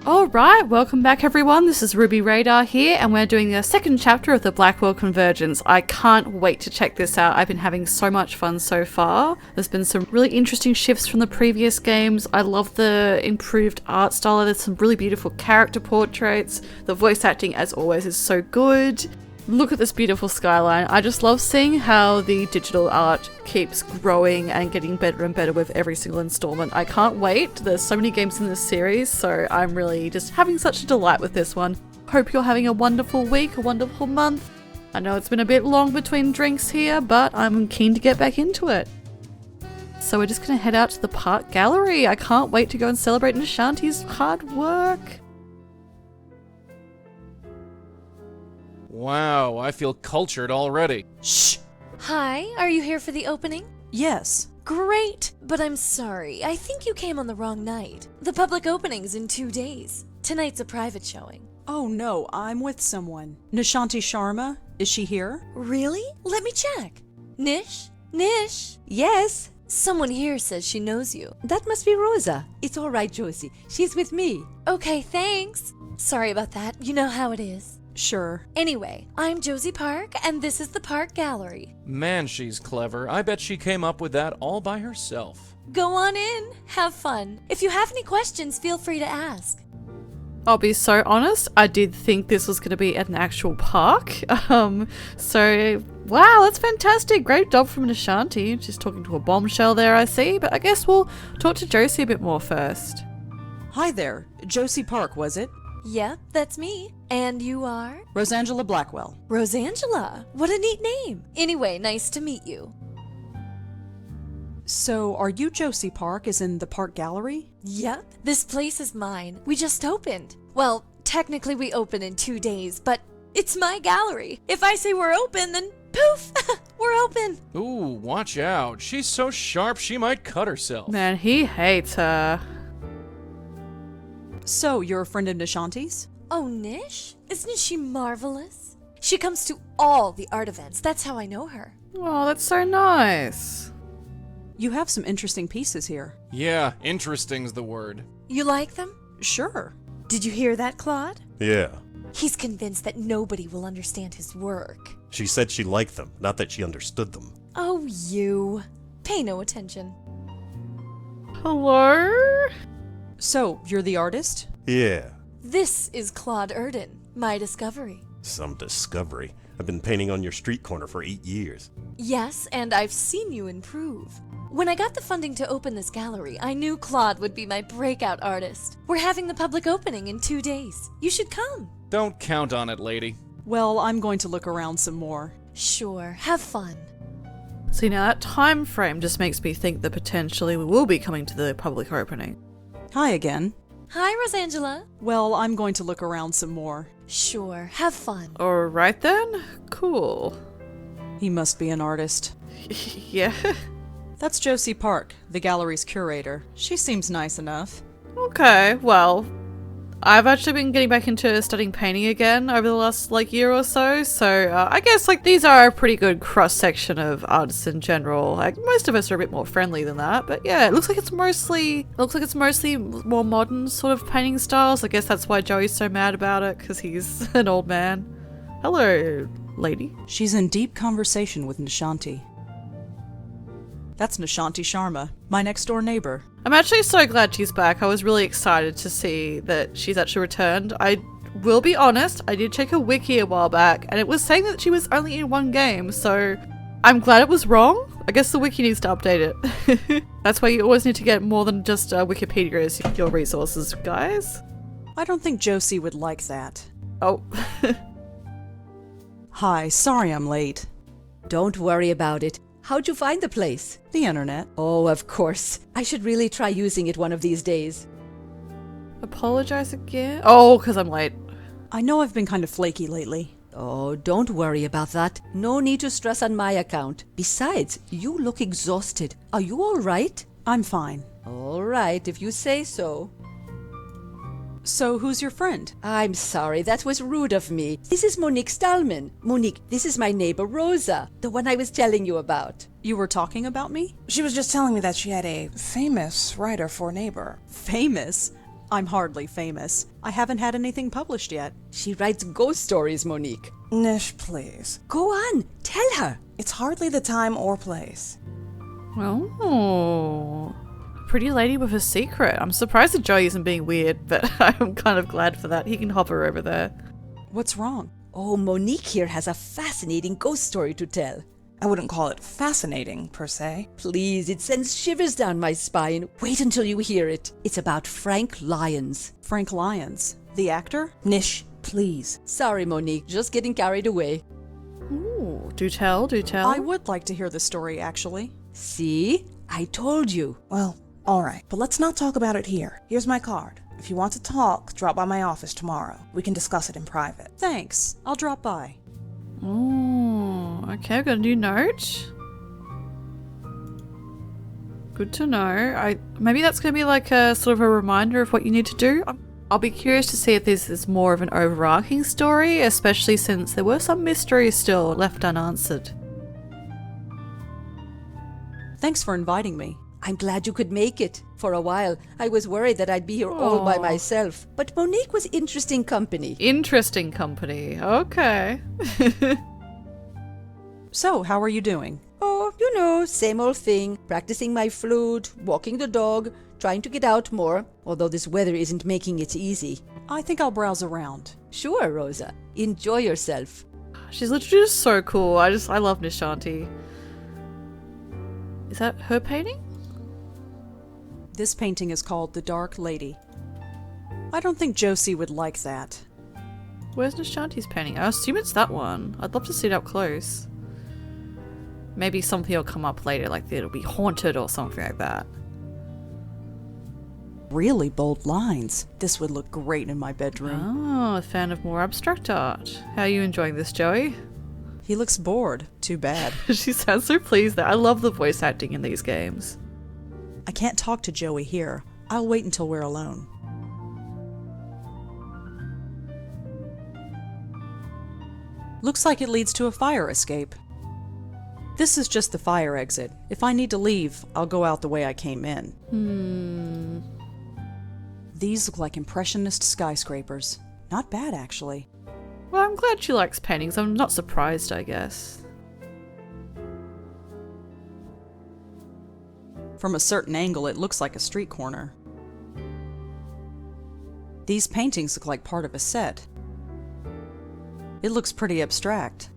Alright, welcome back everyone, this is Ruby Radar here, and we're doing the second chapter of the Blackwell Convergence. I can't wait to check this out. I've been having so much fun so far. There's been some really interesting shifts from the previous games. I love the improved art style. There's some really beautiful character portraits. The voice acting, as always, is so good. Look at this beautiful skyline. I just love seeing how the digital art keeps growing and getting better and better with every single installment. I can't wait. There's so many games in this series, so I'm really just having such a delight with this one. Hope you're having a wonderful week, a wonderful month. I know it's been a bit long between drinks here, but I'm keen to get back into it. So we're just going to head out to the park gallery. I can't wait to go and celebrate Nishanti's hard work. Wow, I feel cultured already. Shh! Hi, are you here for the opening? Yes. Great! But I'm sorry, I think you came on the wrong night. The public opening's in 2 days. Tonight's a private showing. Oh no, I'm with someone. Nishanti Sharma? Is she here? Really? Let me check. Nish? Nish? Yes, Someone here says she knows you. that must be Rosa. It's all right, Josie. She's with me. Okay, thanks. Sorry about that, you know how it is. Sure. Anyway, I'm Josie Park, and this is the Park Gallery. Man, she's clever. I bet she came up with that all by herself. Go on in, have fun. If you have any questions, feel free to ask. I'll be so honest, I did think this was going to be at an actual park. So, wow, that's fantastic. Great job from Nishanti. She's talking to a bombshell there, I see. But I guess we'll talk to Josie a bit more first. Hi there. Josie Park, was it? Yep, that's me. And you are? Rosangela Blackwell. Rosangela. What a neat name. Anyway, nice to meet you. So, are you Josie Park, as in the park gallery? Yep, this place is mine. We just opened. Well, technically we open in 2 days, but it's my gallery. If I say we're open, then poof, we're open. Ooh, watch out. She's so sharp she might cut herself. Man, he hates her. So, you're a friend of Nishanti's? Oh, Nish? Isn't she marvelous? She comes to all the art events. That's how I know her. Oh, that's so nice. You have some interesting pieces here. Yeah, interesting's the word. You like them? Sure. Did you hear that, Claude? Yeah. He's convinced that nobody will understand his work. She said she liked them, not that she understood them. Oh, you. Pay no attention. Hello? So, you're the artist? Yeah. This is Claude Erden, my discovery. Some discovery. I've been painting on your street corner for 8 years. Yes, and I've seen you improve. When I got the funding to open this gallery, I knew Claude would be my breakout artist. We're having the public opening in 2 days. You should come. Don't count on it, lady. Well, I'm going to look around some more. Sure, have fun. See, now that time frame just makes me think that potentially we will be coming to the public opening. Hi again. Hi, Rosangela. Well, I'm going to look around some more. Sure, have fun. Alright then. Cool. He must be an artist. Yeah. That's Josie Park, the gallery's curator. She seems nice enough. Okay, well, I've actually been getting back into studying painting again over the last year or so, so I guess these are a pretty good cross-section of artists in general. Most of us are a bit more friendly than that, but yeah, it looks like it's mostly more modern sort of painting styles. I guess that's why Joey's so mad about it, because he's an old man. Hello, lady. She's in deep conversation with Nishanti. That's Nishanti Sharma, my next-door neighbor. I'm actually so glad she's back. I was really excited to see that she's actually returned. I will be honest, I did check her wiki a while back, and it was saying that she was only in 1 game, so I'm glad it was wrong. I guess the wiki needs to update it. That's why you always need to get more than just Wikipedia as your resources, guys. I don't think Josie would like that. Oh. Hi, sorry I'm late. Don't worry about it. How'd you find the place? The internet. Oh, of course. I should really try using it one of these days. Apologize again? Oh, because I'm late. I know I've been kind of flaky lately. Oh, don't worry about that. No need to stress on my account. Besides, you look exhausted. Are you all right? I'm fine. All right, if you say so. So, who's your friend? I'm sorry, that was rude of me. This is Monique Stallman. Monique, this is my neighbor Rosa, the one I was telling you about. You were talking about me? She was just telling me that she had a famous writer for a neighbor. Famous? I'm hardly famous. I haven't had anything published yet. She writes ghost stories, Monique. Nish, please. Go on, tell her. It's hardly the time or place. Oh, pretty lady with a secret. I'm surprised that Joey isn't being weird, but I'm kind of glad for that. He can hop her over there. What's wrong? Oh, Monique here has a fascinating ghost story to tell. I wouldn't call it fascinating, per se. Please, it sends shivers down my spine. Wait until you hear it. It's about Frank Lyons. Frank Lyons. The actor? Nish, please. Sorry, Monique, just getting carried away. Ooh, do tell, do tell. I would like to hear the story, actually. See? I told you. Well, alright, but let's not talk about it here. Here's my card. If you want to talk, drop by my office tomorrow. We can discuss it in private. Thanks. I'll drop by. Oh, okay, I've got a new note. Good to know. Maybe that's going to be like a sort of a reminder of what you need to do. I'll be curious to see if this is more of an overarching story, especially since there were some mysteries still left unanswered. Thanks for inviting me. I'm glad you could make it. For a while, I was worried that I'd be here all by Aw. myself. But Monique was interesting company. Interesting company. Okay. So, how are you doing? Oh, you know, same old thing. Practicing my flute, walking the dog, trying to get out more. Although this weather isn't making it easy. I think I'll browse around. Sure, Rosa. Enjoy yourself. She's literally just so cool. I love Nishanti. Is that her painting? This painting is called The Dark Lady. I don't think Josie would like that. Where's Nishanti's painting? I assume it's that one. I'd love to see it up close. Maybe something will come up later, like it'll be haunted or something like that. Really bold lines. This would look great in my bedroom. Oh, a fan of more abstract art. How are you enjoying this, Joey? He looks bored. Too bad. She sounds so pleased there. I love the voice acting in these games. I can't talk to Joey here. I'll wait until we're alone. Looks like it leads to a fire escape. This is just the fire exit. If I need to leave, I'll go out the way I came in. These look like impressionist skyscrapers. Not bad, actually. Well, I'm glad she likes paintings. I'm not surprised, I guess. From a certain angle, it looks like a street corner. These paintings look like part of a set. It looks pretty abstract.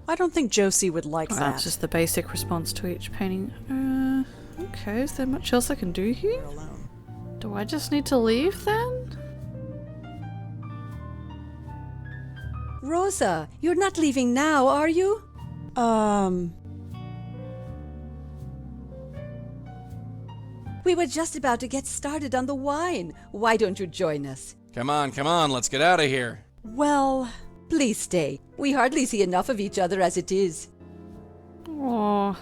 I don't think Josie would like that. That's just the basic response to each painting. Okay, is there much else I can do here? Alone. Do I just need to leave then? Rosa, you're not leaving now, are you? We were just about to get started on the wine. Why don't you join us? Come on, let's get out of here. Well, Please stay. We hardly see enough of each other as it is. Aww.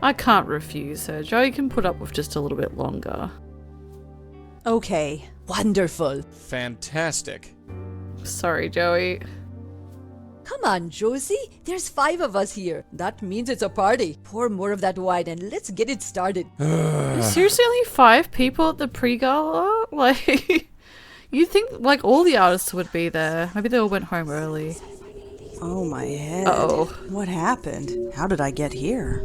I can't refuse her. Joey can put up with just a little bit longer. okay. Wonderful. Fantastic. Sorry, Joey. Come on, Josie. There's 5 of us here. That means it's a party. Pour more of that wine and let's get it started. Seriously, only 5 people at the pre-gala? Like, you'd think like all the artists would be there. Maybe they all went home early. Oh, my head. Uh-oh. What happened? How did I get here?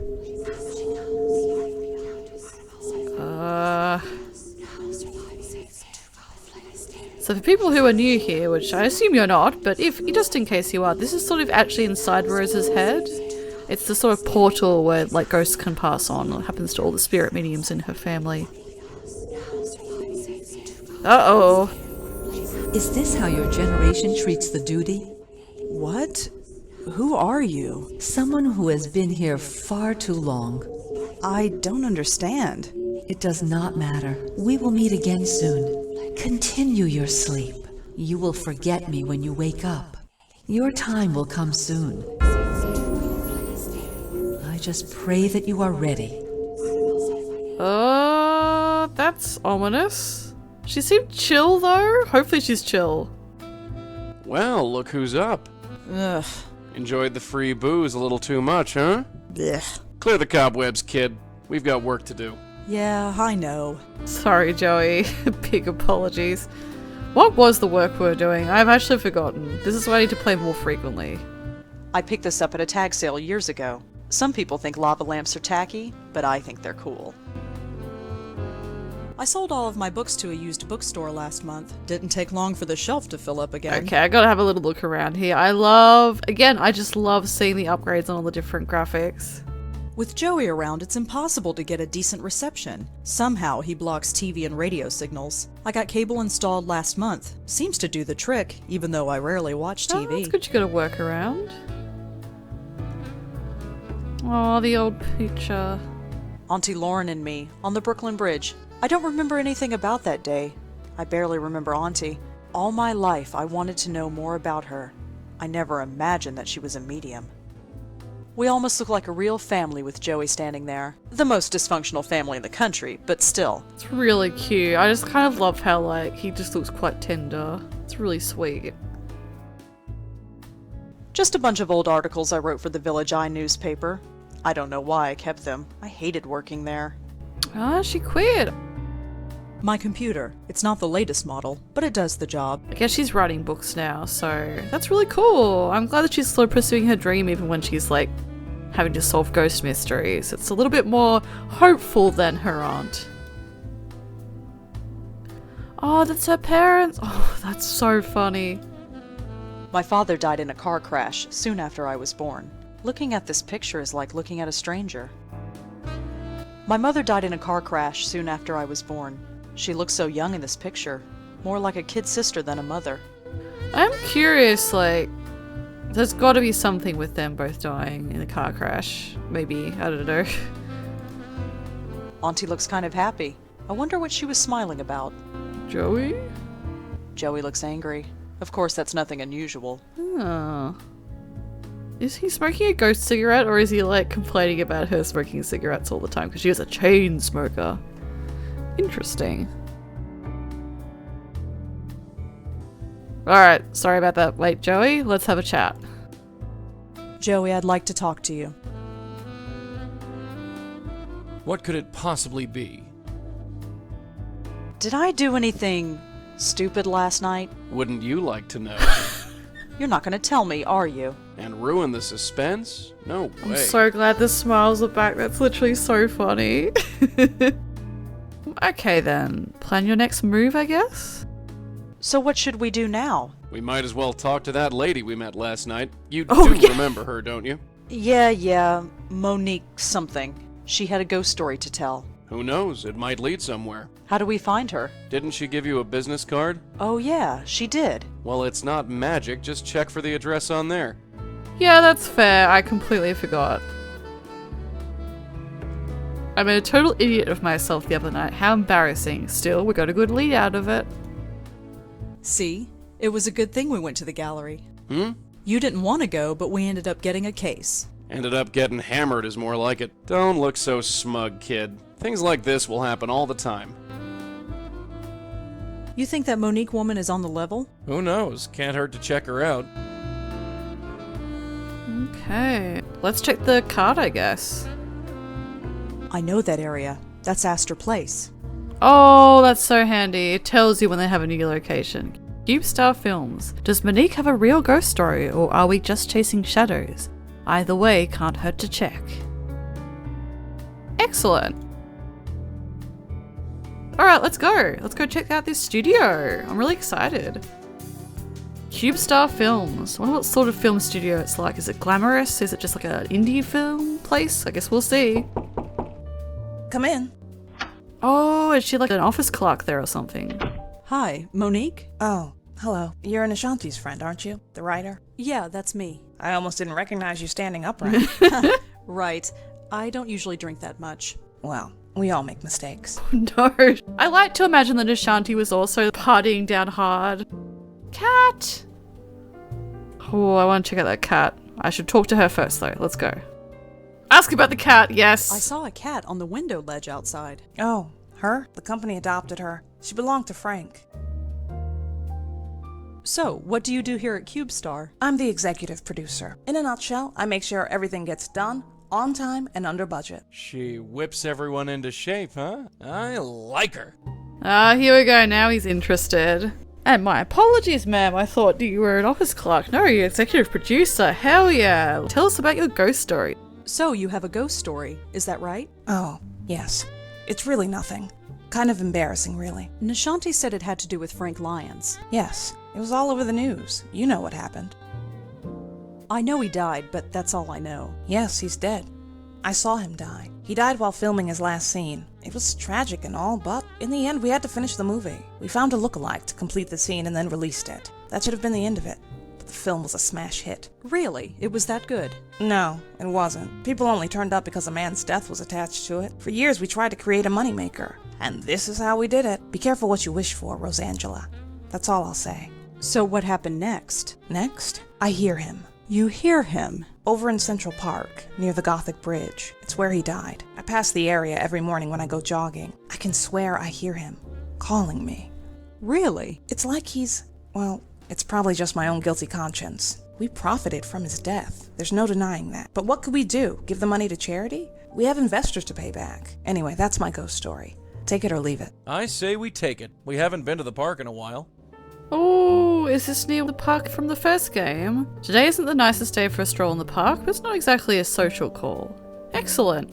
So for people who are new here, which I assume you're not, but if just in case you are, this is sort of actually inside Rosa's head. It's the sort of portal where like ghosts can pass on. It happens to all the spirit mediums in her family. Uh-oh. Is this how your generation treats the duty? What? Who are you? Someone who has been here far too long. I don't understand. It does not matter. We will meet again soon. Continue your sleep. You will forget me when you wake up. Your time will come soon. I just pray that you are ready. That's ominous. She seemed chill though. Hopefully she's chill. Well, look who's up. Ugh. Enjoyed the free booze a little too much, huh? Blech. Clear the cobwebs, kid. We've got work to do. Yeah, I know. Sorry, Joey. Big apologies. What was the work we were doing? I've actually forgotten. This is why I need to play more frequently. I picked this up at a tag sale years ago. Some people think lava lamps are tacky, but I think they're cool. I sold all of my books to a used bookstore last month. Didn't take long for the shelf to fill up again. Okay, I gotta have a little look around here. I just love seeing the upgrades on all the different graphics. With Joey around, it's impossible to get a decent reception. Somehow he blocks TV and radio signals. I got cable installed last month. Seems to do the trick, even though I rarely watch Oh, TV. that's good you got a workaround. Oh, the old picture. Auntie Lauren and me, on the Brooklyn Bridge. I don't remember anything about that day. I barely remember Auntie. All my life I wanted to know more about her. I never imagined that she was a medium. We almost look like a real family with Joey standing there. The most dysfunctional family in the country, but still. It's really cute. I just kind of love how, like, he just looks quite tender. It's really sweet. Just a bunch of old articles I wrote for the Village Eye newspaper. I don't know why I kept them. I hated working there. Ah, she quit. My computer. It's not the latest model, but it does the job. I guess she's writing books now, so that's really cool. I'm glad that she's still pursuing her dream even when she's, like, having to solve ghost mysteries. It's a little bit more hopeful than her aunt. Oh, that's her parents. Oh, that's so funny. My father died in a car crash soon after I was born. Looking at this picture is like looking at a stranger. My mother died in a car crash soon after I was born. She looks so young in this picture, more like a kid sister than a mother. I'm curious, like, there's got to be something with them both dying in a car crash. Maybe, I don't know. Auntie looks kind of happy. I wonder what she was smiling about. Joey? Joey looks angry. Of course, that's nothing unusual. Oh. Is he smoking a ghost cigarette, or is he, like, complaining about her smoking cigarettes all the time? Because she is a chain smoker. Interesting. Alright, sorry about that. Wait, Joey, let's have a chat. Joey, I'd like to talk to you. What could it possibly be? Did I do anything stupid last night? Wouldn't you like to know? You're not going to tell me, are you? And ruin the suspense? No way. I'm so glad the smiles are back. That's literally so funny. Okay then, plan your next move, I guess? So what should we do now? We might as well talk to that lady we met last night. You Oh, do yeah. remember her, don't you? Yeah, Monique something. She had a ghost story to tell. Who knows? It might lead somewhere. How do we find her? Didn't she give you a business card? Oh yeah, she did. Well, it's not magic. Just check for the address on there. Yeah, that's fair. I completely forgot. I made a total idiot of myself the other night. How embarrassing. Still, we got a good lead out of it. See? It was a good thing we went to the gallery. Hmm? You didn't want to go, but we ended up getting a case. Ended up getting hammered is more like it. Don't look so smug, kid. Things like this will happen all the time. You think that Monique woman is on the level? Who knows? Can't hurt to check her out. Okay, let's check the card, I guess. I know that area. That's Astor Place. Oh, that's so handy. It tells you when they have a new location. CubeStar Films. Does Monique have a real ghost story, or are we just chasing shadows? Either way, can't hurt to check. Excellent. Alright, let's go. Let's go check out this studio. I'm really excited. CubeStar Films. I wonder what sort of film studio it's like. Is it glamorous? Is it just like an indie film place? I guess we'll see. Come in. Oh, is she like an office clerk there or something? Hi, Monique? Oh, hello. You're Nishanti's friend, aren't you? The writer? Yeah, that's me. I almost didn't recognize you standing upright. Right. I don't usually drink that much. Well, we all make mistakes. No. I like to imagine that Nishanti was also partying down hard. Cat! Oh, I want to check out that cat. I should talk to her first though. Let's go. Ask about the cat, yes. I saw a cat on the window ledge outside. Oh, her? The company adopted her. She belonged to Frank. So, what do you do here at CubeStar? I'm the executive producer. In a nutshell, I make sure everything gets done, On time and under budget. She whips everyone into shape, huh? I like her. Ah, here we go. Now he's interested. And my apologies, ma'am. I thought you were an office clerk. No, you're executive producer. Hell yeah. Tell us about your ghost story. So, you have a ghost story, is that right? Oh, yes. It's really nothing. Kind of embarrassing, really. Nishanti said it had to do with Frank Lyons. Yes, it was all over the news. You know what happened. I know he died, but that's all I know. Yes, he's dead. I saw him die. He died while filming his last scene. It was tragic and all, but in the end we had to finish the movie. We found a lookalike to complete the scene and then released it. That should have been the end of it. But the film was a smash hit. Really? It was that good? No, it wasn't. People only turned up because a man's death was attached to it. For years we tried to create a moneymaker. And this is how we did it. Be careful what you wish for, Rosangela. That's all I'll say. So what happened next? Next, I hear him. You hear him? Over in Central Park, near the Gothic Bridge. It's where he died. I pass the area every morning when I go jogging. I can swear I hear him, calling me. Really? It's like well, it's probably just my own guilty conscience. We profited from his death. There's no denying that. But what could we do? Give the money to charity? We have investors to pay back. Anyway, that's my ghost story. Take it or leave it. I say we take it. We haven't been to the park in a while. Oh, is this near the park from the first game? Today isn't the nicest day for a stroll in the park, but it's not exactly a social call. Excellent.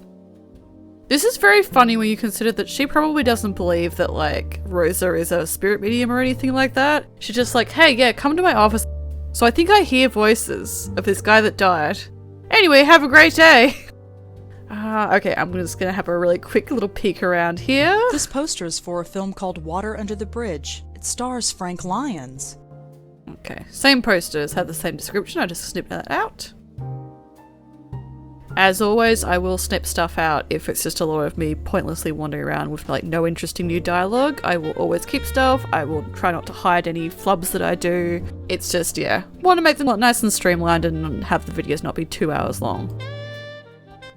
This is very funny when you consider that she probably doesn't believe that, like, Rosa is a spirit medium or anything like that. She's just like, hey, yeah, come to my office. So I think I hear voices of this guy that died. Anyway, have a great day. Okay, I'm just gonna have a really quick little peek around here. This poster is for a film called Water Under the Bridge. It stars Frank Lyons. Okay, same posters, have the same description, I just snipped that out. As always, I will snip stuff out if it's just a lot of me pointlessly wandering around with like no interesting new dialogue. I will always keep stuff, I will try not to hide any flubs that I do. It's just, yeah, want to make them look nice and streamlined and have the videos not be 2 hours long.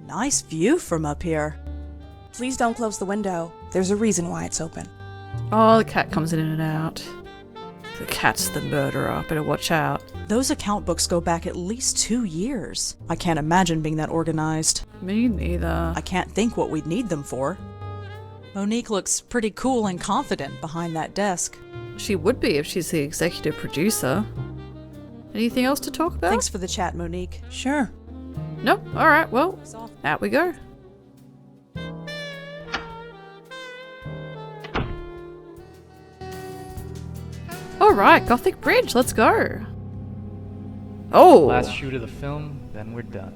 Nice view from up here. Please don't close the window. There's a reason why it's open. Oh, the cat comes in and out. The cat's the murderer, better watch out. Those account books go back at least 2 years. I can't imagine being that organized. Me neither. I can't think what we'd need them for. Monique looks pretty cool and confident behind that desk. She would be if she's the executive producer. Anything else to talk about? Thanks for the chat, Monique. Sure. Nope, alright, well, out we go. Alright, Gothic Bridge, let's go. Oh! Last shoot of the film, then we're done.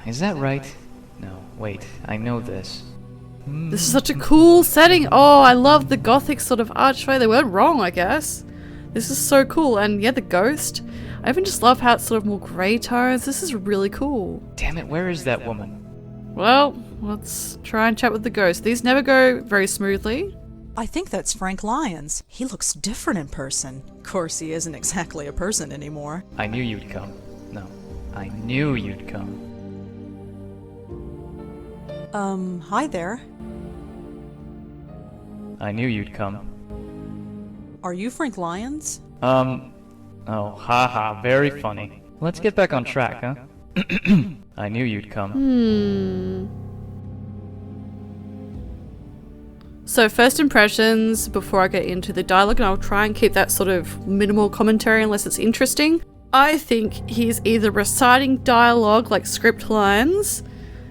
Is that right? No, wait, I know this. This is such a cool setting. Oh, I love the Gothic sort of archway. They weren't wrong, I guess. This is so cool. And yeah, the ghost. I even just love how it's sort of more grey tones. This is really cool. Damn it, where is that woman? Well, let's try and chat with the ghost. These never go very smoothly. I think that's Frank Lyons. He looks different in person. Of course, he isn't exactly a person anymore. I knew you'd come. No, I knew you'd come. Hi there. I knew you'd come. Are you Frank Lyons? Oh, haha, very funny. Let's get back on track, huh? I knew you'd come. So first impressions before I get into the dialogue, and I'll try and keep that sort of minimal commentary unless it's interesting. I think he's either reciting dialogue like script lines,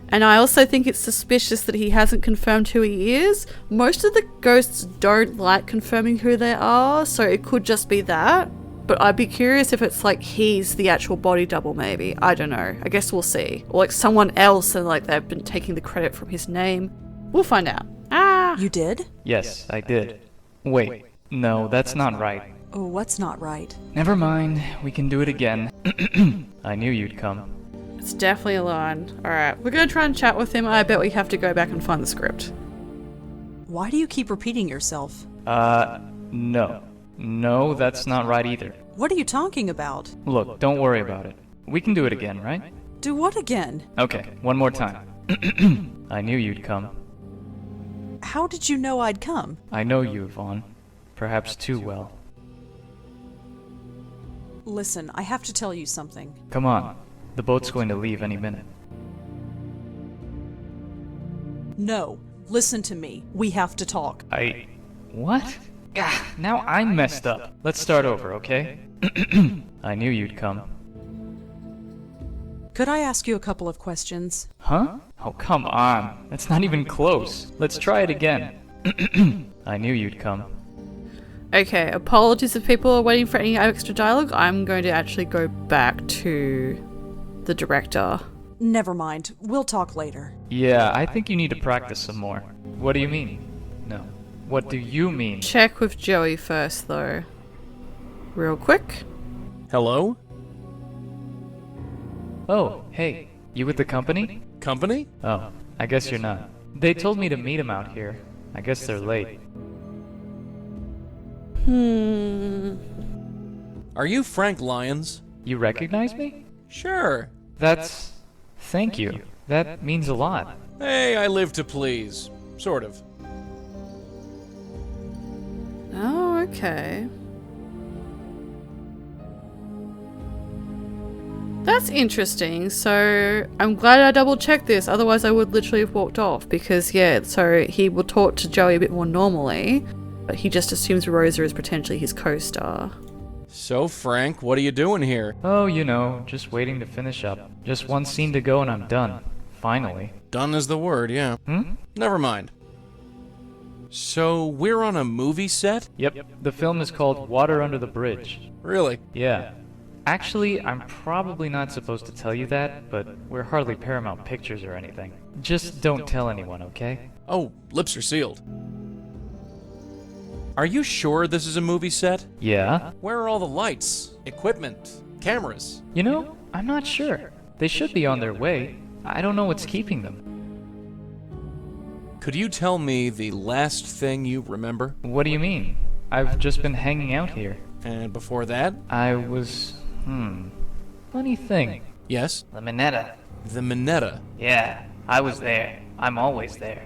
and I also think it's suspicious that he hasn't confirmed who he is. Most of the ghosts don't like confirming who they are, so it could just be that. But I'd be curious if it's like he's the actual body double maybe. I don't know. I guess we'll see. Or like someone else and like they've been taking the credit from his name. We'll find out. You did? Yes, I did. Wait, no, that's not right. Oh, what's not right? Never mind, we can do it again. I knew you'd come. It's definitely a line. Alright, we're gonna try and chat with him. I bet we have to go back and find the script. Why do you keep repeating yourself? No. No, that's not right either. What are you talking about? Look, don't worry about it. We can do it again, right? Do what again? Okay, one more time. I knew you'd come. How did you know I'd come? I know you, Vaughn. Perhaps too well. Listen, I have to tell you something. Come on. The boat's going to leave any minute. No, listen to me. We have to talk. What? Ah, now I'm messed up. Let's start over, okay? I knew you'd come. Could I ask you a couple of questions? Huh? Oh, come on. That's not even close. Let's try it again. I knew you'd come. Okay, apologies if people are waiting for any extra dialogue. I'm going to actually go back to the director. Never mind. We'll talk later. Yeah, I think you need to practice some more. What do you mean? No. What do you mean? Check with Joey first, though. Real quick. Hello? Oh, hey. You with the company? Company? Oh, I guess you're not. They told me to meet him out here. I guess they're late. Are you Frank Lyons? You recognize me? Sure. Thank you. That means a lot. Hey, I live to please. Sort of. Oh, okay. That's interesting. So I'm glad I double checked this. Otherwise I would literally have walked off because so he will talk to Joey a bit more normally, but he just assumes Rosa is potentially his co-star. So, Frank, what are you doing here? Oh, you know, just waiting to finish up. Just one scene to go and I'm done. Finally. Done is the word, yeah. Never mind. So, we're on a movie set? Yep, the film is called Water Under the Bridge. Really? Yeah. Actually, I'm probably not supposed to tell you that, but we're hardly Paramount Pictures or anything. Just don't tell anyone, okay? Oh, lips are sealed. Are you sure this is a movie set? Yeah? Where are all the lights, equipment, cameras? You know, I'm not sure. They should be on their way. I don't know what's keeping them. Could you tell me the last thing you remember? What do you mean? I've just been hanging out here. And before that? I was... Funny thing. Yes? The Minetta. The Minetta. Yeah, I was there. I'm always there.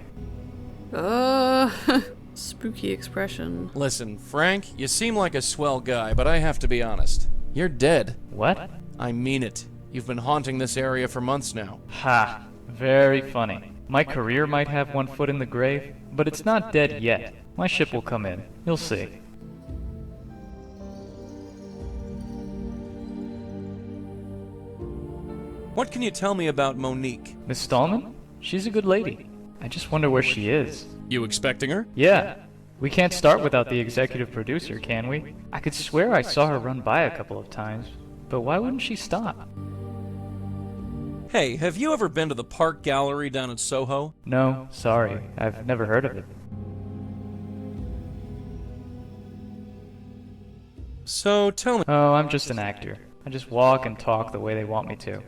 Spooky expression. Listen, Frank, you seem like a swell guy, but I have to be honest. You're dead. What? I mean it. You've been haunting this area for months now. Ha! Very funny. My career might have one foot in the grave, but it's not dead yet. My ship will come in. You'll see. What can you tell me about Monique? Miss Stallman? She's a good lady. I just wonder where she is. You expecting her? Yeah. We can't start without the executive producer, can we? I could swear I saw her run by a couple of times, but why wouldn't she stop? Hey, have you ever been to the Park Gallery down in Soho? No, sorry. I've never heard of it. So, tell me... Oh, I'm just an actor. I just walk and talk the way they want me to.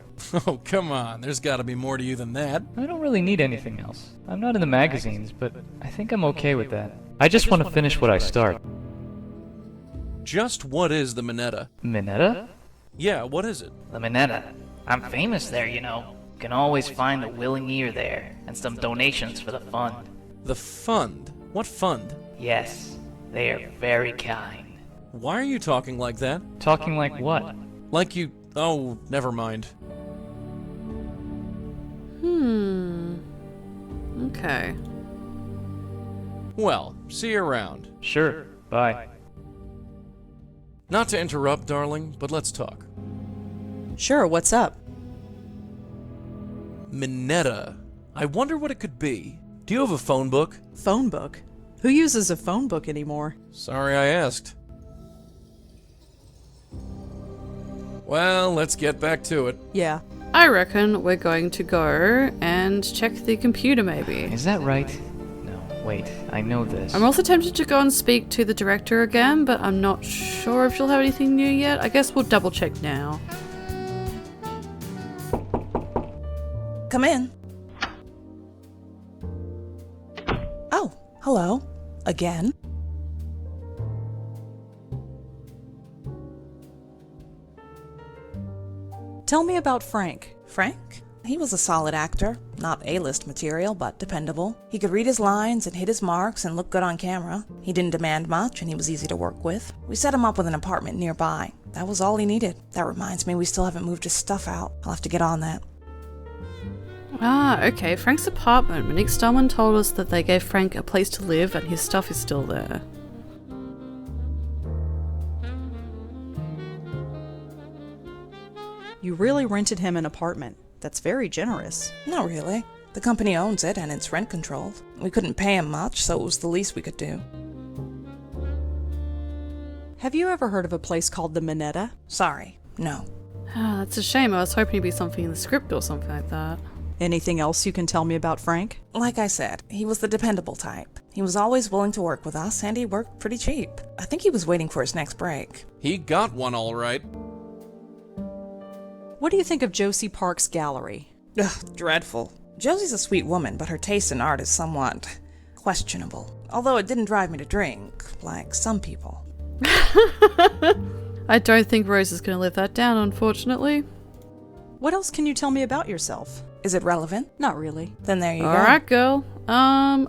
Oh, come on. There's gotta be more to you than that. I don't really need anything else. I'm not in the magazines, but I think I'm okay with that. I just want to finish what I start. Just what is the Minetta? Minetta? Yeah, what is it? The Minetta. I'm famous there, you know. You can always find a willing ear there, and some donations for the fund. The fund? What fund? Yes, they are very kind. Why are you talking like that? Talking like what? Like you... Oh, never mind. Okay. Well, see you around. Sure, bye. Not to interrupt, darling, but let's talk. Sure, what's up? Minetta. I wonder what it could be. Do you have a phone book? Phone book? Who uses a phone book anymore? Sorry I asked. Well, let's get back to it. Yeah. I reckon we're going to go and check the computer maybe. Is that right? No, wait, I know this. I'm also tempted to go and speak to the director again, but I'm not sure if she'll have anything new yet. I guess we'll double check now. Come in. Oh, hello. Again. Tell me about Frank. Frank? He was a solid actor. Not A-list material, but dependable. He could read his lines and hit his marks and look good on camera. He didn't demand much, and he was easy to work with. We set him up with an apartment nearby. That was all he needed. That reminds me, we still haven't moved his stuff out. I'll have to get on that. Ah, okay, Frank's apartment. Monique Starman told us that they gave Frank a place to live and his stuff is still there. You really rented him an apartment. That's very generous. Not really. The company owns it and it's rent controlled. We couldn't pay him much, so it was the least we could do. Have you ever heard of a place called the Minetta? Sorry, no. Ah, that's a shame. I was hoping it'd be something in the script or something like that. Anything else you can tell me about Frank? Like I said, he was the dependable type. He was always willing to work with us, and he worked pretty cheap. I think he was waiting for his next break. He got one all right. What do you think of Josie Park's gallery? Ugh, dreadful. Josie's a sweet woman, but her taste in art is somewhat questionable. Although it didn't drive me to drink, like some people. I don't think Rose is going to live that down, unfortunately. What else can you tell me about yourself? Is it relevant? Not really. Then there you go. Alright, girl.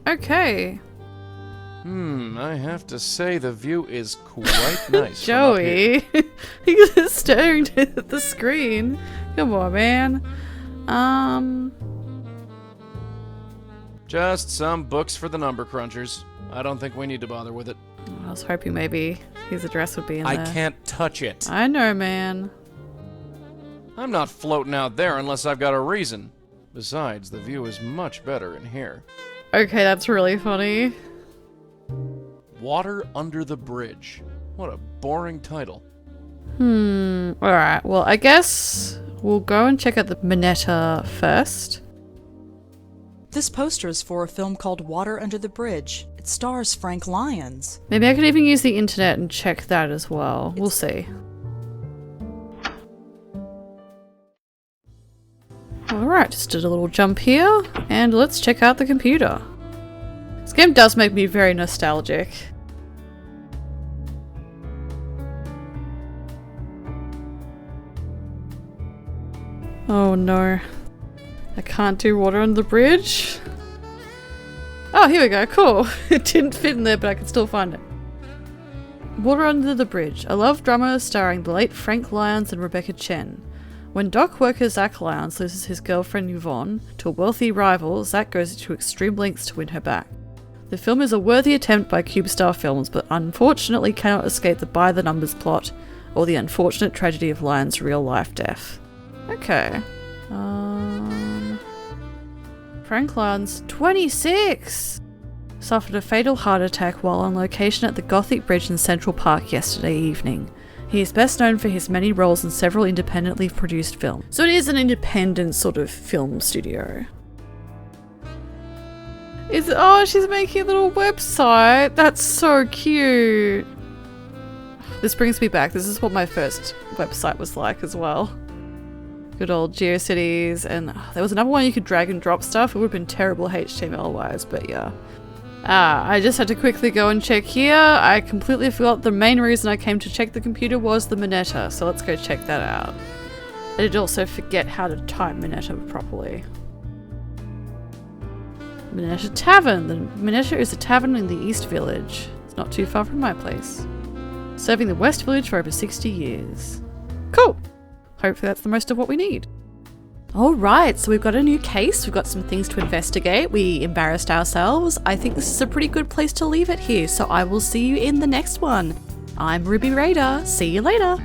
Okay. I have to say the view is quite nice. from up here. Joey. He's just staring at the screen. Come on, man. Just some books for the number crunchers. I don't think we need to bother with it. I was hoping maybe his address would be in I there. can't touch it. I know, man. I'm not floating out there unless I've got a reason. Besides, the view is much better in here. Okay, that's really funny. Water Under the Bridge. What a boring title. Alright, well, I guess we'll go and check out the Minetta first. This poster is for a film called Water Under the Bridge. It stars Frank Lyons. Maybe I could even use the internet and check that as well. We'll see. Alright, just did a little jump here, and let's check out the computer. This game does make me very nostalgic. Oh no. I can't do Water Under the Bridge. Oh, here we go, cool. It didn't fit in there, but I can still find it. Water Under the Bridge, a love drama starring the late Frank Lyons and Rebecca Chen. When dock worker Zach Lyons loses his girlfriend Yvonne to a wealthy rival, Zach goes to extreme lengths to win her back. The film is a worthy attempt by CubeStar Films, but unfortunately cannot escape the by-the-numbers plot or the unfortunate tragedy of Lyons' real-life death. Okay. Frank Lyons, 26! Suffered a fatal heart attack while on location at the Gothic Bridge in Central Park yesterday evening. He is best known for his many roles in several independently produced films. So it is an independent sort of film studio. Oh, she's making a little website. That's so cute. This brings me back. This is what my first website was like as well. Good old GeoCities, and there was another one you could drag and drop stuff. It would have been terrible HTML wise, but yeah. I just had to quickly go and check here. I completely forgot the main reason I came to check the computer was the Minetta, so let's go check that out. I did also forget how to type Minetta properly. Minetta Tavern. The Minetta is a tavern in the East Village. It's not too far from my place. Serving the West Village for over 60 years. Cool! Hopefully that's the most of what we need. Alright, so we've got a new case, we've got some things to investigate, we embarrassed ourselves. I think this is a pretty good place to leave it here, so I will see you in the next one. I'm Ruby Raider, see you later!